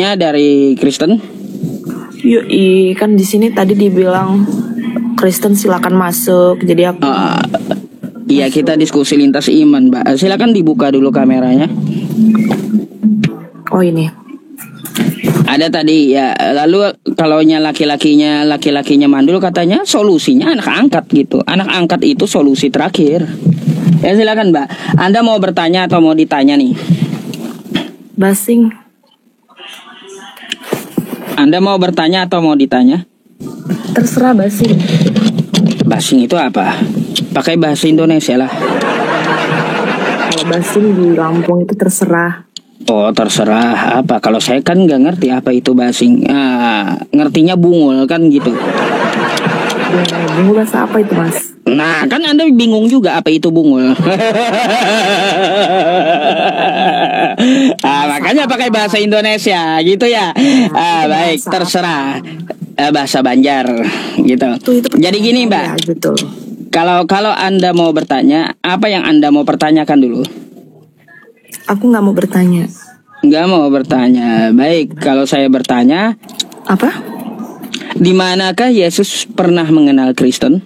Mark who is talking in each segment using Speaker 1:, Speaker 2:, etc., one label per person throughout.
Speaker 1: Maksudnya dari Kristen?
Speaker 2: Yoi, kan di sini tadi dibilang Kristen silakan masuk. Jadi aku
Speaker 1: Iya, kita diskusi lintas iman, Mbak. Silakan dibuka dulu kameranya.
Speaker 2: Oh ini.
Speaker 1: Ada tadi ya. Lalu kalau laki-lakinya mandul, katanya solusinya anak angkat gitu. Anak angkat itu solusi terakhir. Ya silakan, Mbak. Anda mau bertanya atau mau ditanya nih?
Speaker 2: Basing.
Speaker 1: Anda mau bertanya atau mau ditanya?
Speaker 2: Terserah basing.
Speaker 1: Basing itu apa? Pakai bahasa Indonesia lah.
Speaker 2: Kalau basing di Lampung itu terserah.
Speaker 1: Oh, terserah apa? Kalau saya kan nggak ngerti apa itu basing. Ngertinya bungul kan gitu.
Speaker 2: Bungul bahasa apa itu, Mas?
Speaker 1: Nah, kan Anda bingung juga apa itu bungul. Makanya pakai bahasa Indonesia gitu ya. Baik, terserah. Bahasa Banjar gitu. Jadi gini, Mbak.
Speaker 2: Ya, gitu.
Speaker 1: Kalau Anda mau bertanya, apa yang Anda mau pertanyakan dulu?
Speaker 2: Aku nggak mau bertanya.
Speaker 1: Nggak mau bertanya. Baik, kalau saya bertanya,
Speaker 2: Apa?
Speaker 1: di manakah Yesus pernah mengenal Kristen?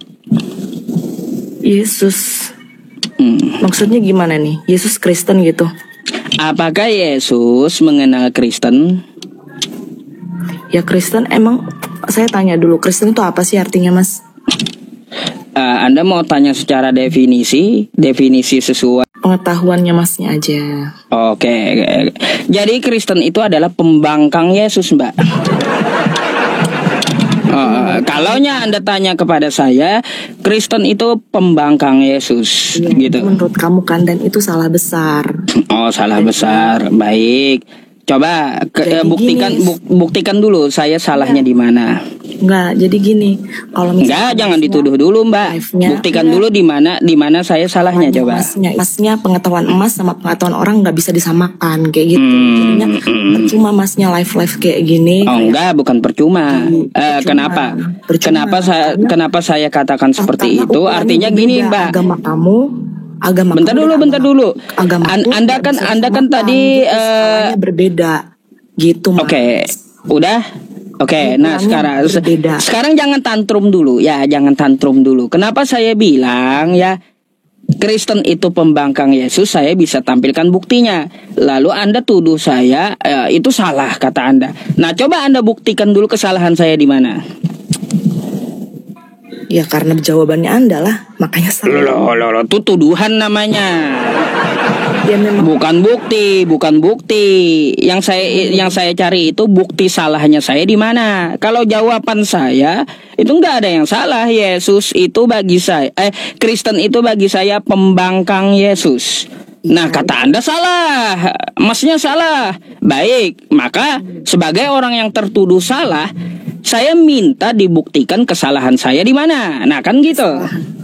Speaker 2: Yesus. Maksudnya gimana nih? Yesus Kristen gitu.
Speaker 1: Apakah Yesus mengenal Kristen?
Speaker 2: Ya Kristen emang, saya tanya dulu, Kristen itu apa sih artinya, Mas?
Speaker 1: Anda mau tanya secara definisi sesuai
Speaker 2: Pengetahuannya Masnya aja.
Speaker 1: Oke. Jadi Kristen itu adalah pembangkang Yesus, Mbak. Kalaunya Anda tanya kepada saya, Kristen itu pembangkang Yesus,
Speaker 2: Ya,
Speaker 1: gitu.
Speaker 2: menurut kamu kan, dan itu salah besar.
Speaker 1: Oh, salah besar. Baik. Coba buktikan dulu saya salahnya di mana.
Speaker 2: Enggak, jadi gini, kalau misalnya
Speaker 1: Jangan dituduh dulu, Mbak. Buktikan dulu di mana saya salahnya, coba.
Speaker 2: Masnya pengetahuan emas sama pengetahuan orang nggak bisa disamakan kayak gitu. Jadinya percuma Masnya live kayak gini.
Speaker 1: Oh enggak, bukan percuma. Kenapa? Kenapa saya katakan seperti itu? Artinya gini, Mbak.
Speaker 2: Agama
Speaker 1: bentar dulu. Anda kan tadi
Speaker 2: berbeda gitu, Mas.
Speaker 1: Oke. Udah. Oke, nah sekarang jangan tantrum dulu ya, jangan tantrum dulu. Kenapa saya bilang ya Kristen itu pembangkang Yesus? Saya bisa tampilkan buktinya. Lalu Anda tuduh saya itu salah kata Anda. Nah, coba Anda buktikan dulu kesalahan saya di mana.
Speaker 2: Ya karena jawabannya Anda lah, makanya salah.
Speaker 1: Loh, itu tuduhan namanya.
Speaker 2: Ya, memang.
Speaker 1: Bukan bukti. Yang saya cari itu bukti salahnya saya di mana. Kalau jawaban saya itu nggak ada yang salah. Yesus itu bagi saya, Kristen itu bagi saya pembangkang Yesus. Nah, kata Anda salah, Masnya salah. Baik, maka sebagai orang yang tertuduh salah, saya minta dibuktikan kesalahan saya di mana. Nah, kan gitu.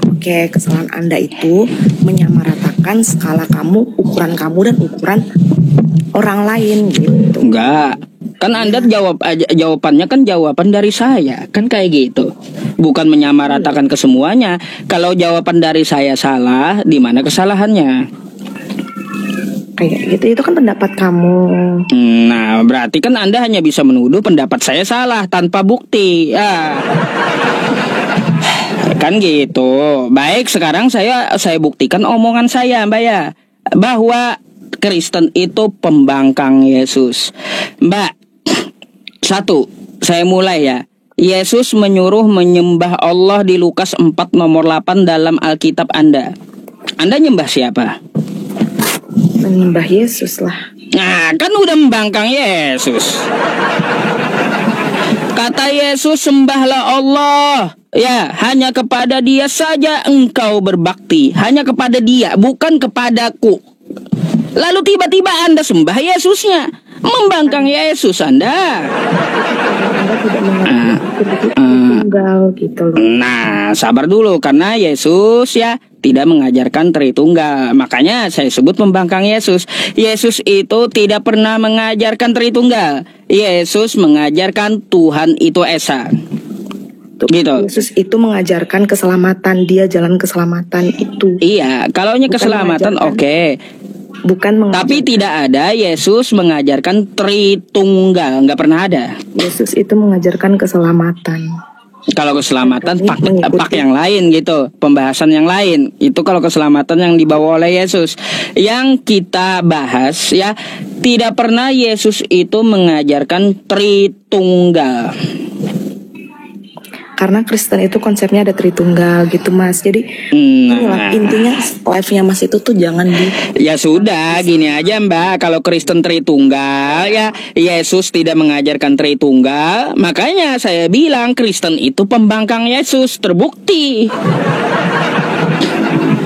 Speaker 2: Oke, kesalahan Anda itu menyamaratakan skala kamu, ukuran kamu dan ukuran orang lain gitu.
Speaker 1: Enggak. Kan Anda jawabannya kan jawaban dari saya. Kan kayak gitu. Bukan menyamaratakan ke semuanya. Kalau jawaban dari saya salah, di mana kesalahannya?
Speaker 2: Kayak gitu, itu kan pendapat kamu.
Speaker 1: Nah, berarti kan Anda hanya bisa menuduh pendapat saya salah tanpa bukti. Ya. Kan gitu. Baik, sekarang saya buktikan omongan saya, Mbak ya, bahwa Kristen itu pembangkang Yesus. Mbak, satu, saya mulai ya. Yesus menyuruh menyembah Allah di Lukas 4 nomor 8 dalam Alkitab Anda. Anda nyembah siapa?
Speaker 2: Menyembah Yesus lah.
Speaker 1: Nah, kan udah membangkang Yesus. Kata Yesus, sembahlah Allah. Ya, hanya kepada Dia saja engkau berbakti. Hanya kepada Dia, bukan kepadaku. Lalu tiba-tiba Anda sembah Yesusnya. Membangkang Yesus Anda.
Speaker 2: Anda tidak mengerti tunggal gitu loh.
Speaker 1: Nah, sabar dulu. Karena Yesus ya tidak mengajarkan Tritunggal. Makanya saya sebut membangkang Yesus. Yesus itu tidak pernah mengajarkan Tritunggal. Yesus mengajarkan Tuhan itu Esa. Gitu.
Speaker 2: Yesus itu mengajarkan keselamatan, Dia jalan keselamatan itu.
Speaker 1: Iya, kalaunya keselamatan oke.
Speaker 2: bukan
Speaker 1: Tapi
Speaker 2: mengajarkan.
Speaker 1: tidak ada Yesus mengajarkan Tritunggal, nggak pernah ada.
Speaker 2: Yesus itu mengajarkan keselamatan.
Speaker 1: Kalau keselamatan
Speaker 2: Kami mengikuti.
Speaker 1: pak yang lain gitu, pembahasan yang lain. Itu kalau keselamatan yang dibawa oleh Yesus. Yang kita bahas ya, tidak pernah Yesus itu mengajarkan Tritunggal.
Speaker 2: Karena Kristen itu konsepnya ada Tritunggal gitu Mas. Jadi inilah intinya life-nya Mas itu tuh jangan di
Speaker 1: Ya sudah, gini aja Mbak, kalau Kristen Tritunggal ya Yesus tidak mengajarkan Tritunggal, makanya saya bilang Kristen itu pembangkang Yesus, terbukti.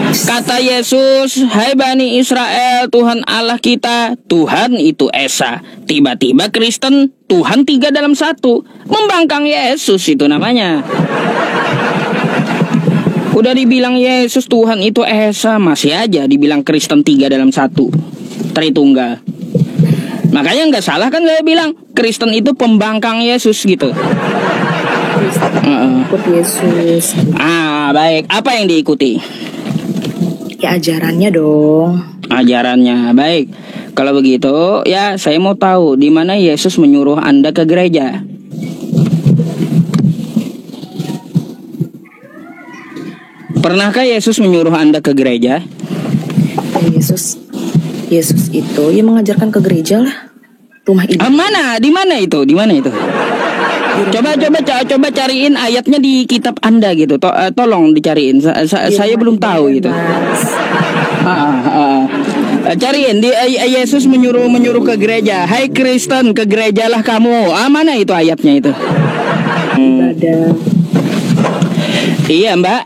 Speaker 1: Kata Yesus, hai Bani Israel, Tuhan Allah kita, Tuhan itu Esa. Tiba-tiba Kristen, Tuhan 3 dalam 1. Membangkang Yesus itu namanya. Udah dibilang Yesus Tuhan itu Esa, masih aja dibilang Kristen 3 dalam 1. Tritunggal. Makanya nggak salah kan saya bilang Kristen itu pembangkang Yesus gitu.
Speaker 2: ikut Yesus.
Speaker 1: Baik. Apa yang diikuti?
Speaker 2: Ya ajarannya dong.
Speaker 1: Ajarannya. Baik. Kalau begitu, ya saya mau tahu di mana Yesus menyuruh Anda ke gereja. Pernahkah Yesus menyuruh Anda ke gereja?
Speaker 2: Yesus itu ya mengajarkan ke gereja lah. Rumah ibadah.
Speaker 1: Mana? Di mana itu? Di mana itu? Coba cariin ayatnya di kitab Anda gitu. Tolong dicariin. Saya belum tahu gitu. Cariin di Yesus menyuruh ke gereja. Hai Kristen, ke gerejalah kamu. Mana itu ayatnya itu?
Speaker 2: Ibadah.
Speaker 1: Iya Mbak,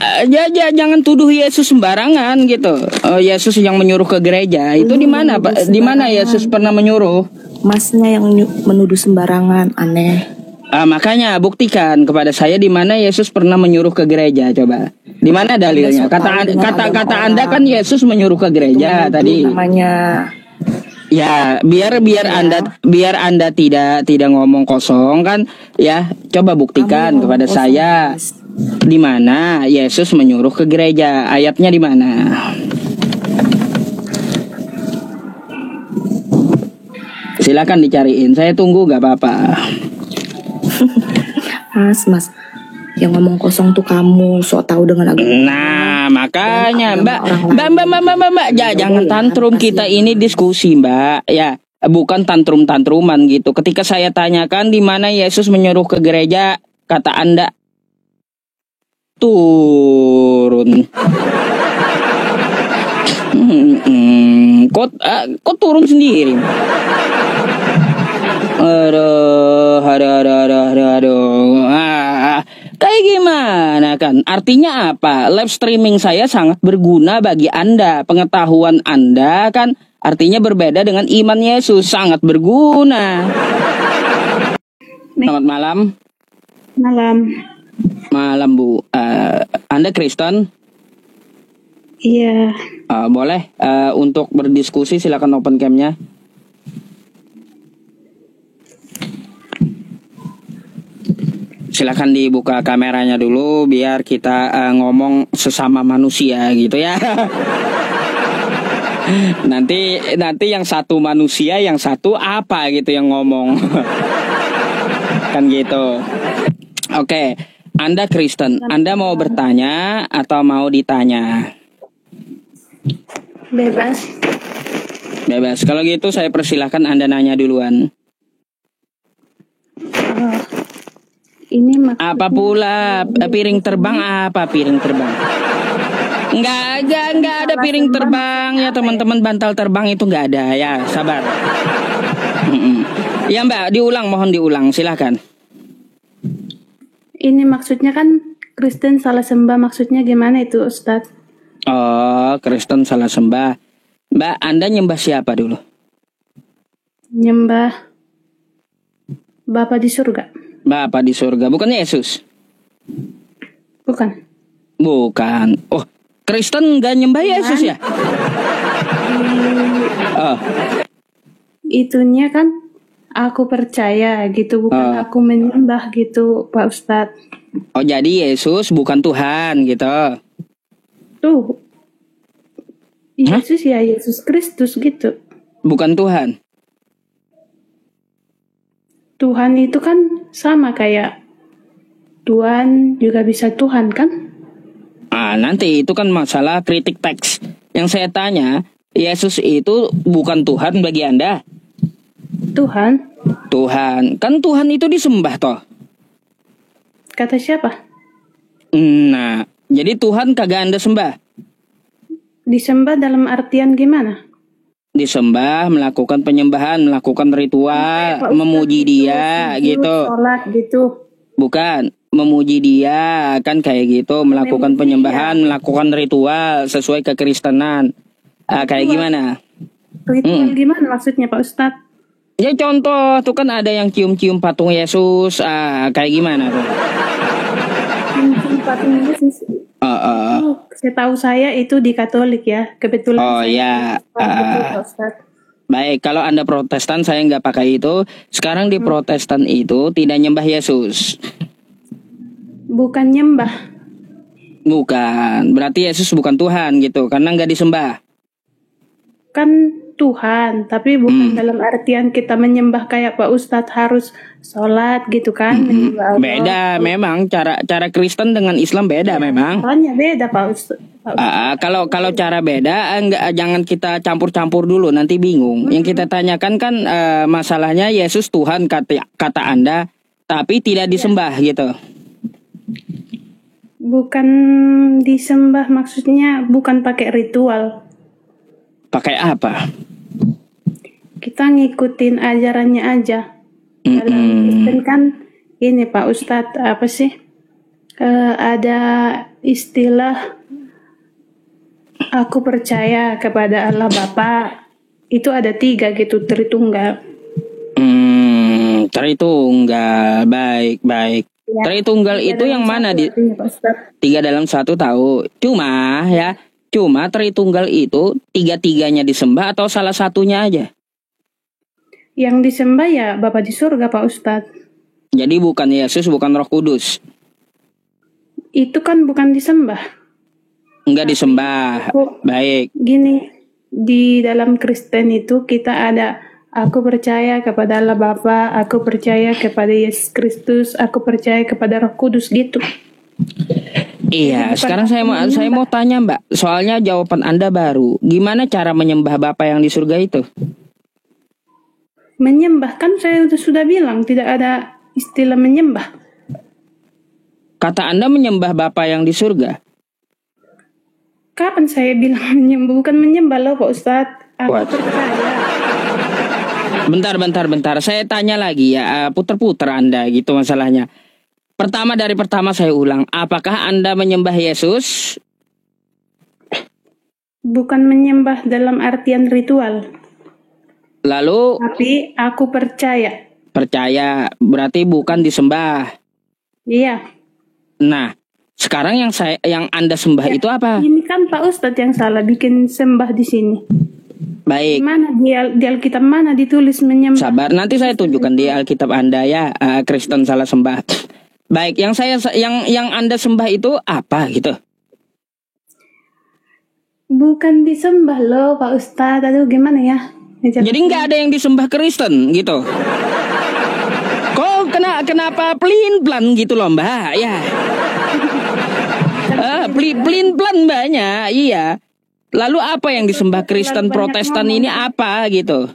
Speaker 1: jangan tuduh Yesus sembarangan gitu. Yesus yang menyuruh ke gereja itu di mana Pak? Di mana Yesus pernah menyuruh?
Speaker 2: Masnya yang menuduh sembarangan, aneh.
Speaker 1: Makanya buktikan kepada saya di mana Yesus pernah menyuruh ke gereja, coba. Di mana dalilnya? Kata Anda kan Yesus menyuruh ke gereja tadi.
Speaker 2: Namanya.
Speaker 1: Ya, biar Anda tidak ngomong kosong kan, ya. Coba buktikan kepada saya di mana Yesus menyuruh ke gereja. Ayatnya di mana? Silakan dicariin. Saya tunggu, gak apa-apa.
Speaker 2: Mas, yang ngomong kosong tuh kamu, sok tahu dengan agama.
Speaker 1: Nah, makanya Mbak, jangan tantrum, kita ini diskusi Mbak, ya, bukan tantrum-tantruman gitu. Ketika saya tanyakan di mana Yesus menyuruh ke gereja, kata Anda turun. Kok turun sendiri? Aduh. Kayak gimana kan? Artinya apa? Live streaming saya sangat berguna bagi Anda. Pengetahuan Anda kan artinya berbeda dengan iman Yesus. Sangat berguna. Selamat malam. Malam Bu. Anda Kristen?
Speaker 3: Iya.
Speaker 1: Boleh untuk berdiskusi silakan open cam-nya. Silakan dibuka kameranya dulu biar kita ngomong sesama manusia gitu ya. Nanti yang satu manusia, yang satu apa gitu yang ngomong. Kan gitu. Oke, Anda Kristen, Anda mau bertanya atau mau ditanya?
Speaker 3: Bebas.
Speaker 1: Kalau gitu saya persilahkan Anda nanya duluan.
Speaker 3: Ini maksudnya
Speaker 1: Apa pula piring terbang? Apa piring terbang? Enggak ada piring terbang ya teman-teman, bantal terbang itu enggak ada ya, sabar. Ya Mbak, mohon diulang, silahkan.
Speaker 3: Ini maksudnya kan Kristen salah sembah, maksudnya gimana itu Ustadz?
Speaker 1: Oh, Kristen salah sembah. Mbak, Anda nyembah siapa dulu?
Speaker 3: Nyembah Bapa di surga.
Speaker 1: Bapa di surga, bukan Yesus?
Speaker 3: Bukan.
Speaker 1: Oh, Kristen nggak nyembah Yesus ya? Oh.
Speaker 3: Itunya kan aku percaya gitu, bukan aku menyembah gitu Pak Ustadz.
Speaker 1: Oh, jadi Yesus bukan Tuhan gitu?
Speaker 3: Tuh, Yesus ya Yesus Kristus gitu.
Speaker 1: Bukan Tuhan.
Speaker 3: Tuhan itu kan sama kayak Tuhan juga bisa Tuhan kan?
Speaker 1: Nanti itu kan masalah kritik teks. Yang saya tanya, Yesus itu bukan Tuhan bagi Anda?
Speaker 3: Tuhan.
Speaker 1: Tuhan. Kan Tuhan itu disembah toh.
Speaker 3: Kata siapa?
Speaker 1: Nah, jadi Tuhan kagak Anda sembah?
Speaker 3: Disembah dalam artian gimana?
Speaker 1: Disembah, melakukan penyembahan, melakukan ritual, memuji dia gitu.
Speaker 3: Sholat gitu.
Speaker 1: Bukan, memuji dia kan kayak gitu, melakukan penyembahan, melakukan ritual sesuai kekristenan. Kayak gimana?
Speaker 3: Ritual gimana maksudnya Pak Ustadz?
Speaker 1: Ya contoh, tuh kan ada yang cium-cium patung Yesus, kayak gimana tuh?
Speaker 3: Cium patung Yesus. Setahu saya itu di Katolik ya, kebetulan.
Speaker 1: Oh ya. Baik, kalau Anda Protestan saya nggak pakai itu. Sekarang di Protestan itu tidak nyembah Yesus.
Speaker 3: Bukan nyembah.
Speaker 1: Bukan, berarti Yesus bukan Tuhan gitu, karena nggak disembah.
Speaker 3: Kan Tuhan, tapi bukan dalam artian kita menyembah kayak Pak Ustadz harus sholat gitu kan.
Speaker 1: Beda memang, cara Kristen dengan Islam beda memang.
Speaker 3: Soalnya beda Pak Ustadz.
Speaker 1: Kalau cara beda, jangan kita campur-campur dulu, nanti bingung. Yang kita tanyakan kan masalahnya Yesus Tuhan kata Anda, tapi tidak disembah gitu.
Speaker 3: Bukan disembah maksudnya bukan pakai ritual.
Speaker 1: Pakai apa?
Speaker 3: Kita ngikutin ajarannya aja. Dalam Kristen kan ini Pak Ustadz apa sih? Ada istilah aku percaya kepada Allah Bapa. Itu ada 3 gitu, Tritunggal.
Speaker 1: Tritunggal, baik. Ya, Tritunggal itu yang mana di 3 dalam 1 tahu. Cuma Tritunggal itu 3-3-nya disembah atau salah satunya aja?
Speaker 3: Yang disembah ya Bapa di surga Pak Ustadz.
Speaker 1: Jadi bukan Yesus, bukan Roh Kudus.
Speaker 3: Itu kan bukan disembah.
Speaker 1: Enggak disembah. Baik.
Speaker 3: Gini, di dalam Kristen itu kita ada aku percaya kepada Allah Bapa, aku percaya kepada Yesus Kristus, aku percaya kepada Roh Kudus gitu.
Speaker 1: Iya, sekarang saya mau tanya Mbak, soalnya jawaban Anda baru. Gimana cara menyembah Bapa yang di surga itu?
Speaker 3: Menyembah kan saya sudah bilang tidak ada istilah menyembah.
Speaker 1: Kata Anda menyembah Bapa yang di surga.
Speaker 3: Kapan saya bilang menyembah? Bukan menyembah loh Pak Ustadz. Aku percaya.
Speaker 1: Bentar. Saya tanya lagi ya, puter-puter Anda gitu masalahnya. Dari pertama saya ulang, apakah Anda menyembah Yesus?
Speaker 3: Bukan menyembah dalam artian ritual.
Speaker 1: Lalu?
Speaker 3: Tapi aku percaya.
Speaker 1: Percaya, berarti bukan disembah.
Speaker 3: Iya.
Speaker 1: Nah, sekarang yang Anda sembah itu apa?
Speaker 3: Ini kan Pak Ustadz yang salah bikin sembah di sini.
Speaker 1: Baik.
Speaker 3: Mana di Alkitab mana ditulis menyembah?
Speaker 1: Sabar, nanti saya tunjukkan di Alkitab Anda ya, Kristen salah sembah. Baik, yang Anda sembah itu apa gitu?
Speaker 3: Bukan disembah loh Pak Ustadz. Aduh gimana ya?
Speaker 1: Jadi nggak ada yang disembah Kristen gitu? Kok kenapa pelin-pelan gitu loh Mbak? Ya. Pelin-pelan Mbaknya, iya. Lalu apa yang disembah Kristen Protestan ini apa gitu?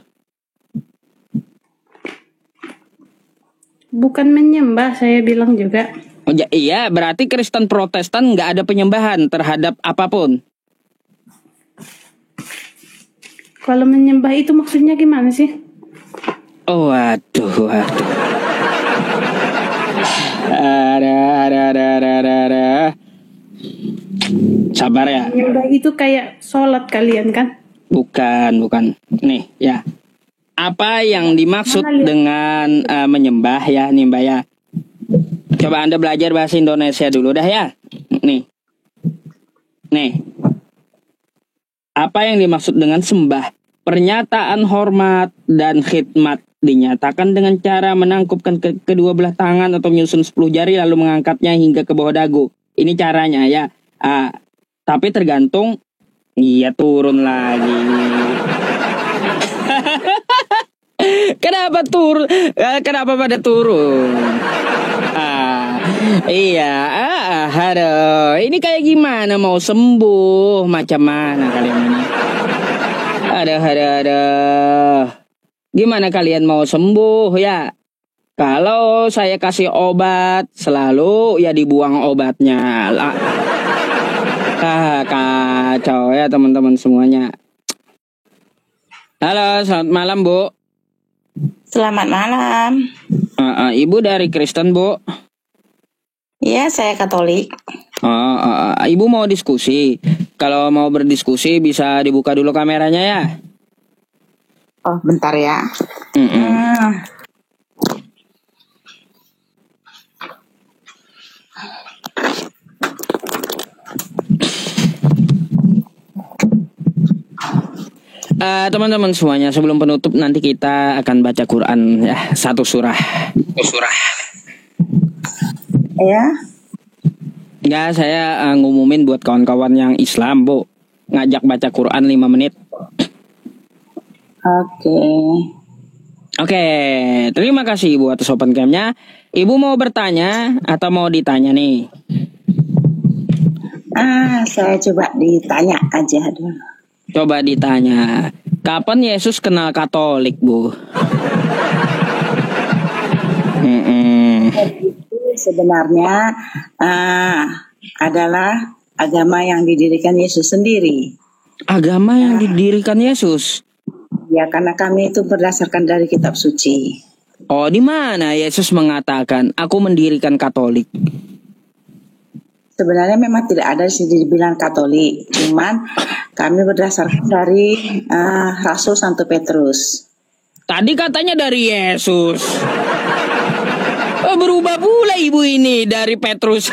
Speaker 3: Bukan menyembah, saya bilang juga.
Speaker 1: Oh, iya, berarti Kristen Protestan nggak ada penyembahan terhadap apapun.
Speaker 3: Kalau menyembah itu maksudnya gimana sih?
Speaker 1: Oh, waduh. Ada. Sabar ya.
Speaker 3: Menyembah itu kayak sholat kalian kan?
Speaker 1: Bukan. Nih ya. Apa yang dimaksud dengan menyembah ya nih Mbak ya? Coba Anda belajar bahasa Indonesia dulu dah ya. Nih. Apa yang dimaksud dengan sembah? Pernyataan hormat dan khidmat dinyatakan dengan cara menangkupkan kedua belah tangan atau menyusun 10 jari lalu mengangkatnya hingga ke bawah dagu. Ini caranya ya. Tapi tergantung Iya, turun lagi. Kenapa turun? Kenapa pada turun? Iya, aduh, ini kayak gimana mau sembuh? Macam mana kalian ini? Aduh. Gimana kalian mau sembuh ya? Kalau saya kasih obat, selalu ya dibuang obatnya. Kacau ya teman-teman semuanya. Halo, selamat malam Bu.
Speaker 4: Selamat malam.
Speaker 1: Ibu dari Kristen Bu?
Speaker 4: Iya, saya Katolik.
Speaker 1: Ibu mau diskusi. Kalau mau berdiskusi bisa dibuka dulu kameranya ya.
Speaker 4: Oh, bentar ya.
Speaker 1: Teman-teman semuanya, sebelum penutup nanti kita akan baca Quran ya, satu surah.
Speaker 4: Ya.
Speaker 1: Enggak, saya ngumumin buat kawan-kawan yang Islam, Bu. Ngajak baca Quran 5 menit. Oke, terima kasih Ibu atas open cam-nya. Ibu mau bertanya atau mau ditanya nih?
Speaker 4: Saya coba ditanya aja dulu.
Speaker 1: Coba ditanya. Kapan Yesus kenal Katolik, Bu?
Speaker 4: Itu sebenarnya adalah agama yang didirikan Yesus sendiri.
Speaker 1: Agama yang didirikan Yesus?
Speaker 4: Ya, karena kami itu berdasarkan dari kitab suci.
Speaker 1: Oh, di mana Yesus mengatakan, aku mendirikan Katolik?
Speaker 4: Sebenarnya memang tidak ada dibilang Katolik, cuman kami berdasarkan dari Rasul Santo Petrus.
Speaker 1: Tadi katanya dari Yesus. Berubah pula ibu ini dari Petrus.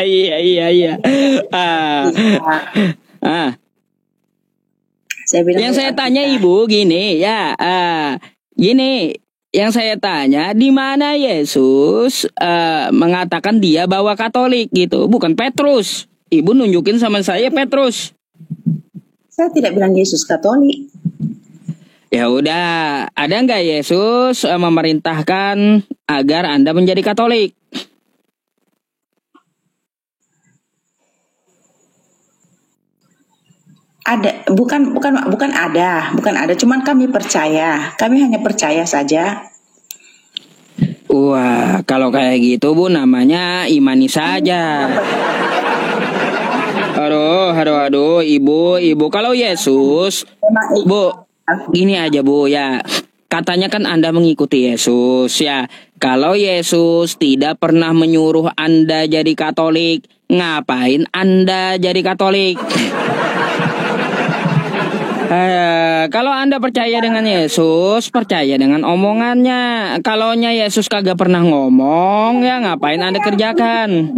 Speaker 1: Iya. Yang saya tanya ibu gini ya, yang saya tanya, di mana Yesus mengatakan dia bawa Katolik gitu, bukan Petrus. Ibu nunjukin sama saya Petrus.
Speaker 4: Saya tidak bilang Yesus Katolik.
Speaker 1: Ya udah, ada nggak Yesus memerintahkan agar Anda menjadi Katolik?
Speaker 4: Ada, bukan ada, cuman kami hanya percaya saja.
Speaker 1: Wah, kalau kayak gitu Bu, namanya imani saja. Aduh, ibu, kalau Yesus, Bu, gini aja Bu ya, katanya kan Anda mengikuti Yesus ya. Kalau Yesus tidak pernah menyuruh Anda jadi Katolik, ngapain Anda jadi Katolik? Kalau Anda percaya dengan Yesus, percaya dengan omongannya. Kalau Yesus kagak pernah ngomong, ya ngapain Anda kerjakan?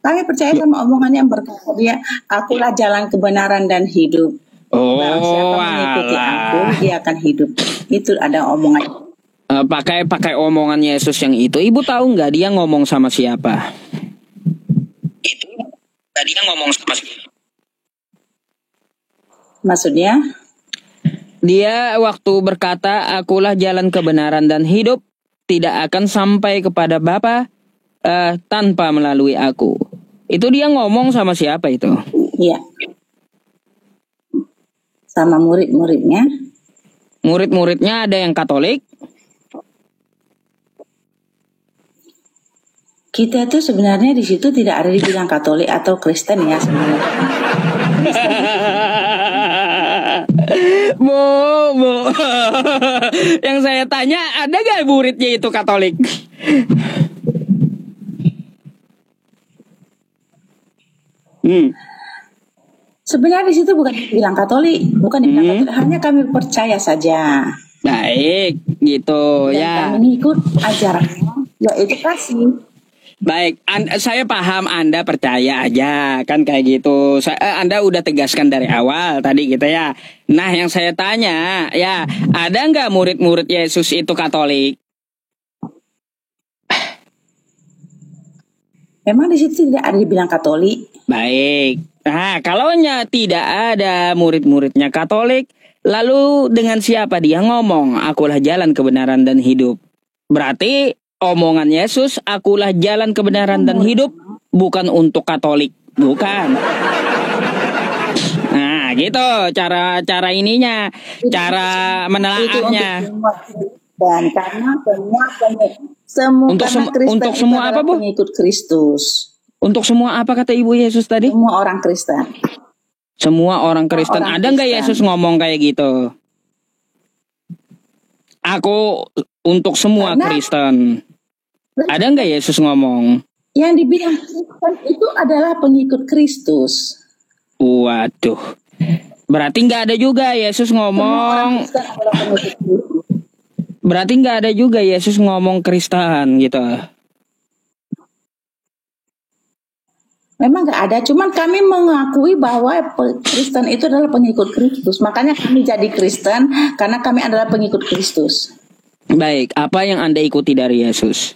Speaker 4: Kami percaya sama omongannya yang berkata dia, akulah jalan kebenaran dan hidup. Barang siapa mengikuti aku, dia akan hidup. Itu ada omongan.
Speaker 1: Pakai omongan Yesus yang itu. Ibu tahu nggak dia ngomong sama siapa? Itu tadi dia ngomong sama siapa?
Speaker 4: Maksudnya?
Speaker 1: Dia waktu berkata, akulah jalan kebenaran dan hidup, tidak akan sampai kepada Bapa tanpa melalui aku. Itu dia ngomong sama siapa itu?
Speaker 4: Iya. Sama murid-muridnya.
Speaker 1: Murid-muridnya ada yang Katolik?
Speaker 4: Kita tuh sebenarnya di situ tidak ada dibilang Katolik atau Kristen ya sebenarnya.
Speaker 1: Bu. Yang saya tanya, ada gak muridnya itu Katolik?
Speaker 4: Sebenarnya di situ bukan dibilang Katolik, hanya kami percaya saja.
Speaker 1: Baik, gitu.
Speaker 4: Dan
Speaker 1: ya.
Speaker 4: Kami ikut ajarannya, yaitu kasih.
Speaker 1: Baik, saya paham Anda percaya aja, kan kayak gitu. Anda udah tegaskan dari awal tadi gitu ya. Nah, yang saya tanya, ya, ada nggak murid-murid Yesus itu Katolik?
Speaker 4: Memang di situ tidak ada dibilang Katolik.
Speaker 1: Baik. Nah, kalau tidak ada murid-muridnya Katolik, lalu dengan siapa dia ngomong, akulah jalan kebenaran dan hidup? Berarti omongan Yesus, akulah jalan kebenaran dan hidup, bukan untuk Katolik. Bukan. Nah, gitu cara ininya, cara menelaahnya.
Speaker 4: Dan karena semua
Speaker 1: untuk semua apa, Bu?
Speaker 4: Pengikut Kristus.
Speaker 1: Untuk semua apa kata Ibu Yesus tadi?
Speaker 4: Semua orang Kristen.
Speaker 1: Semua orang Kristen. Ada nggak Yesus ngomong kayak gitu? Aku untuk semua Kristen. Ada nggak Yesus ngomong?
Speaker 4: Yang dibilang Kristen itu adalah pengikut Kristus.
Speaker 1: Waduh. Berarti nggak ada juga Yesus ngomong. Berarti nggak ada juga Yesus ngomong Kristen gitu.
Speaker 4: Memang nggak ada, cuman kami mengakui bahwa Kristen itu adalah pengikut Kristus. Makanya kami jadi Kristen karena kami adalah pengikut Kristus.
Speaker 1: Baik, apa yang Anda ikuti dari Yesus?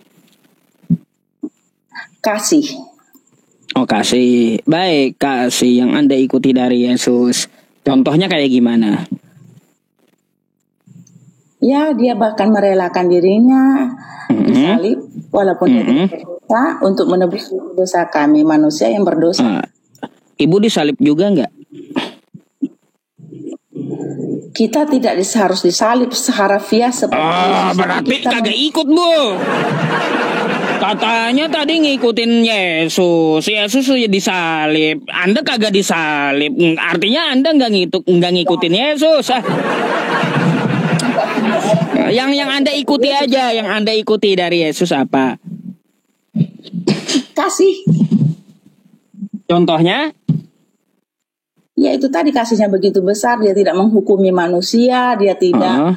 Speaker 4: Kasih.
Speaker 1: Oh, kasih. Baik, kasih yang Anda ikuti dari Yesus. Contohnya kayak gimana?
Speaker 4: Ya, dia bahkan merelakan dirinya disalib walaupun dia tidak berdosa untuk menebus dosa kami manusia yang berdosa.
Speaker 1: Ibu disalib juga nggak?
Speaker 4: Kita tidak harus disalib harafiah seperti Yesus.
Speaker 1: Berarti kagak ikut, Bu. Katanya tadi ngikutin Yesus. Yesus disalib. Anda kagak disalib. Artinya Anda nggak ngikutin Yesus. Yang Anda ikuti aja, yang Anda ikuti dari Yesus apa?
Speaker 4: Kasih.
Speaker 1: Contohnya?
Speaker 4: Ya itu tadi, kasihnya begitu besar, dia tidak menghukumi manusia, dia tidak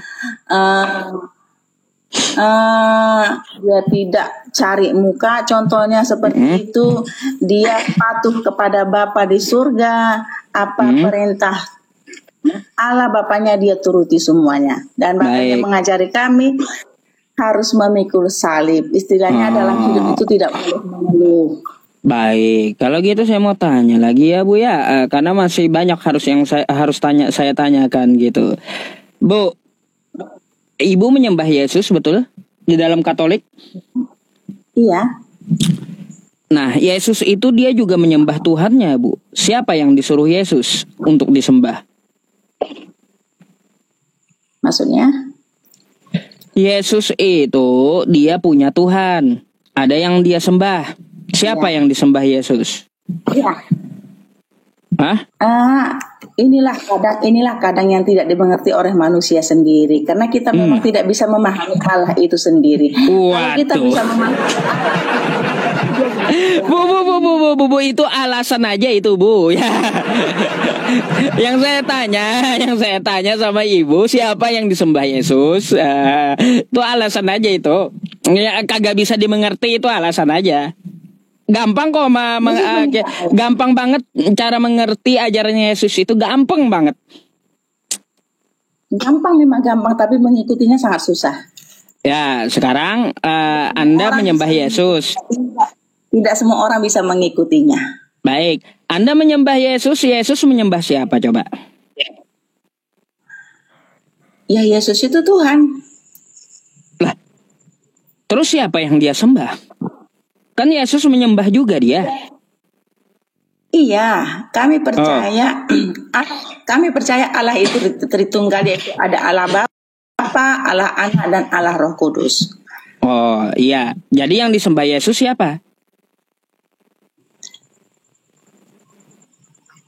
Speaker 4: dia tidak cari muka, contohnya seperti itu, dia patuh kepada Bapa di surga, apa perintah Allah Bapaknya dia turuti semuanya, dan Bapaknya mengajari kami harus memikul salib, istilahnya dalam hidup itu tidak boleh mengeluh.
Speaker 1: Baik, kalau gitu saya mau tanya lagi ya Bu ya, karena masih banyak saya tanyakan gitu. Bu, Ibu menyembah Yesus betul di dalam Katolik?
Speaker 4: Iya.
Speaker 1: Nah, Yesus itu dia juga menyembah Tuhannya, Bu. Siapa yang disuruh Yesus untuk disembah?
Speaker 4: Maksudnya?
Speaker 1: Yesus itu dia punya Tuhan. Ada yang dia sembah. Siapa yang disembah Yesus?
Speaker 4: Iya.
Speaker 1: Hah?
Speaker 4: Inilah kadang yang tidak dimengerti oleh manusia sendiri, karena kita memang tidak bisa memahami Allah itu sendiri. Kalau kita bisa memahami
Speaker 1: Bu, itu alasan aja itu, Bu. Ya. Yang saya tanya sama Ibu, siapa yang disembah Yesus? Itu alasan aja itu. Ya, kagak bisa dimengerti, itu alasan aja. Gampang kok, gampang banget cara mengerti ajarannya Yesus itu, gampang banget.
Speaker 4: Gampang, memang gampang, tapi mengikutinya sangat susah.
Speaker 1: Ya, sekarang Anda menyembah Yesus.
Speaker 4: Tidak semua orang bisa mengikutinya.
Speaker 1: Baik, Anda menyembah Yesus, Yesus menyembah siapa coba?
Speaker 4: Ya, Yesus itu Tuhan.
Speaker 1: Lah, terus siapa yang dia sembah? Kan Yesus menyembah juga dia.
Speaker 4: Iya, kami percaya Allah itu Tritunggal, yaitu ada Allah Bapa, Allah Anak, dan Allah Roh Kudus.
Speaker 1: Oh iya, jadi yang disembah Yesus siapa?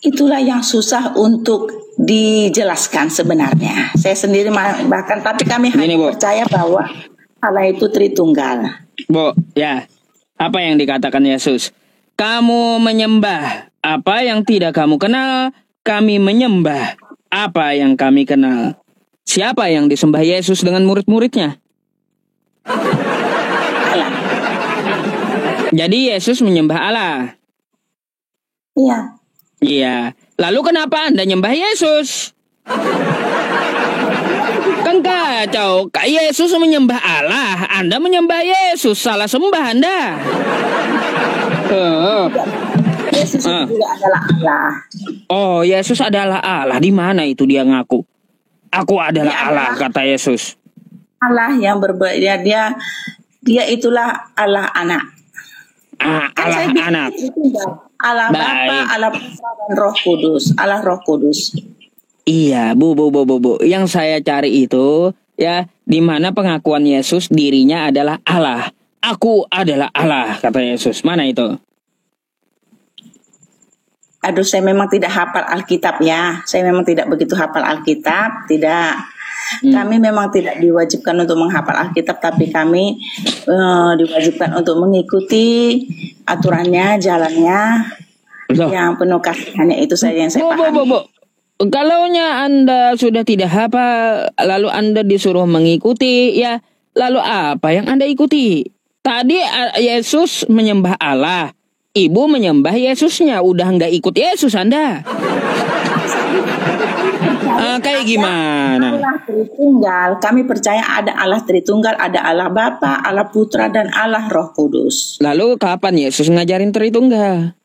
Speaker 4: Itulah yang susah untuk dijelaskan sebenarnya. Saya sendiri bahkan, tapi kami hanya percaya bahwa Allah itu Tritunggal.
Speaker 1: Bu, ya. Apa yang dikatakan Yesus? Kamu menyembah apa yang tidak kamu kenal, kami menyembah apa yang kami kenal. Siapa yang disembah Yesus dengan murid-muridnya?
Speaker 4: Allah.
Speaker 1: Jadi Yesus menyembah Allah.
Speaker 4: Iya.
Speaker 1: Iya. Lalu kenapa Anda nyembah Yesus? Kan kacau. Yesus menyembah Allah, Anda menyembah Yesus. Salah sembah Anda. Eh,
Speaker 4: Yesus itu
Speaker 1: eh.
Speaker 4: juga adalah Allah.
Speaker 1: Oh, Yesus adalah Allah. Di mana itu dia ngaku? Aku adalah
Speaker 4: Dia
Speaker 1: Allah,
Speaker 4: adalah
Speaker 1: kata Yesus.
Speaker 4: Allah yang dia itulah Allah anak. Kan
Speaker 1: Allah
Speaker 4: saya bilang
Speaker 1: anak.
Speaker 4: Tritunggal. Allah Bapa,
Speaker 1: Baik.
Speaker 4: Allah Putra dan Roh Kudus. Allah Roh Kudus.
Speaker 1: Iya, Bu. Yang saya cari itu, ya, di mana pengakuan Yesus dirinya adalah Allah. Aku adalah Allah, kata Yesus. Mana itu?
Speaker 4: Aduh, saya memang tidak hafal Alkitab ya. Saya memang tidak begitu hafal Alkitab, tidak. Kami memang tidak diwajibkan untuk menghafal Alkitab, tapi kami diwajibkan untuk mengikuti aturannya, jalannya
Speaker 1: Loh.
Speaker 4: yang penuh kasihnya. Itu saja yang saya pahami.
Speaker 1: Bu. Kalaunya Anda sudah tidak hafal, lalu Anda disuruh mengikuti, ya, lalu apa yang Anda ikuti? Tadi Yesus menyembah Allah, Ibu menyembah Yesusnya, udah nggak ikut Yesus Anda. Kayak gimana?
Speaker 4: Allah Tritunggal, kami percaya ada Allah Tritunggal, ada Allah Bapa, Allah Putra, dan Allah Roh Kudus.
Speaker 1: Lalu kapan Yesus ngajarin Tritunggal?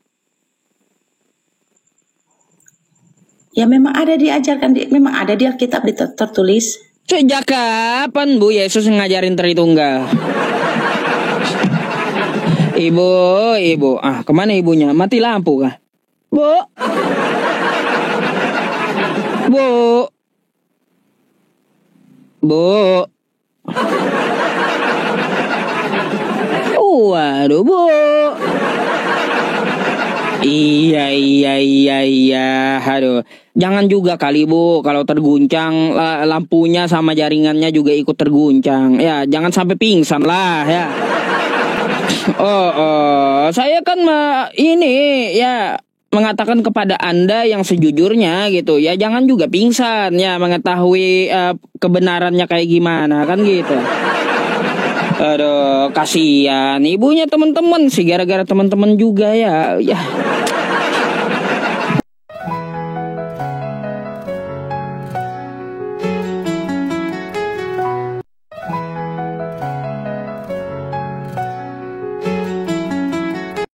Speaker 4: Ya memang ada diajarkan, memang ada di Alkitab tertulis.
Speaker 1: Sejak kapan Bu Yesus ngajarin Tritunggal? Ibu, kemana ibunya? Mati lampu kah? Bu. Waduh, Bu. Iya. Aduh. Jangan juga kali, Bu. Kalau terguncang lampunya sama jaringannya juga ikut terguncang. Ya, jangan sampai pingsan lah ya. Saya kan ini ya mengatakan kepada Anda yang sejujurnya gitu ya, jangan juga pingsan ya, mengetahui kebenarannya kayak gimana kan gitu. Aduh, kasihan ibunya teman-teman sih, gara-gara teman-teman juga ya.